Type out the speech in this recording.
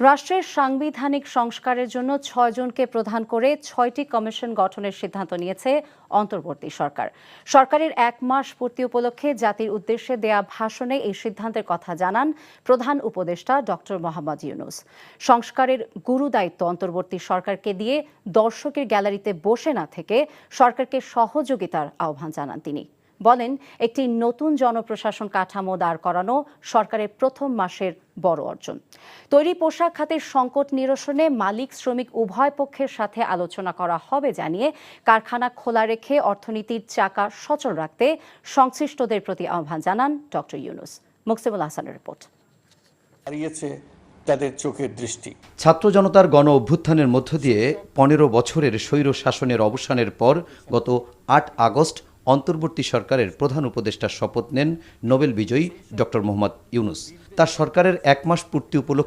রাষ্ট্রের সাংবিধানিক সংস্কারের জন্য ৬ জনকে প্রধান করে ৬টি কমিশন গঠনের সিদ্ধান্ত নিয়েছে অন্তর্বর্তী সরকার। সরকারের ১ মাস পূর্তি উপলক্ষে জাতির উদ্দেশ্যে দেয়া ভাষণে এই সিদ্ধান্তের কথা জানান প্রধান উপদেষ্টা ডক্টর মোহাম্মদ ইউনূস। সংস্কারের গুরু দায়িত্ব অন্তর্বর্তী সরকারকে দিয়ে দর্শকের গ্যালারিতে বসে না থেকে সরকারকে সহযোগিতার আহ্বান জানান তিনি। বলেন, একটি নতুন জনপ্রশাসন কাঠামো দাঁড় করানো সরকারের প্রথম মাসের বড় অর্জন। তৈরি পোশাক খাতের সংকট নিরসনে মালিক শ্রমিক উভয় পক্ষের সাথে আলোচনা করা হবে জানিয়ে কারখানা খোলা রেখে অর্থনীতির চাকা সচল রাখতে সংশ্লিষ্টদের প্রতি আহ্বান জানান ডক্টর ইউনূস। মুকসিমুল হাসানের রিপোর্ট। তাদের চোখের দৃষ্টি ছাত্র জনতার গণ অভ্যুত্থানের মধ্য দিয়ে ১৫ বছরের স্বৈর শাসনের অবসানের পর গত ৮ আগস্ট অন্তর্বর্তী সরকারের প্রধান উপদেষ্টার শপথ নেন নোবেল বিজয়ী ডক্টর মোহাম্মদ ইউনূস। তার সরকারের ১ মাস পূর্তি উপলক্ষে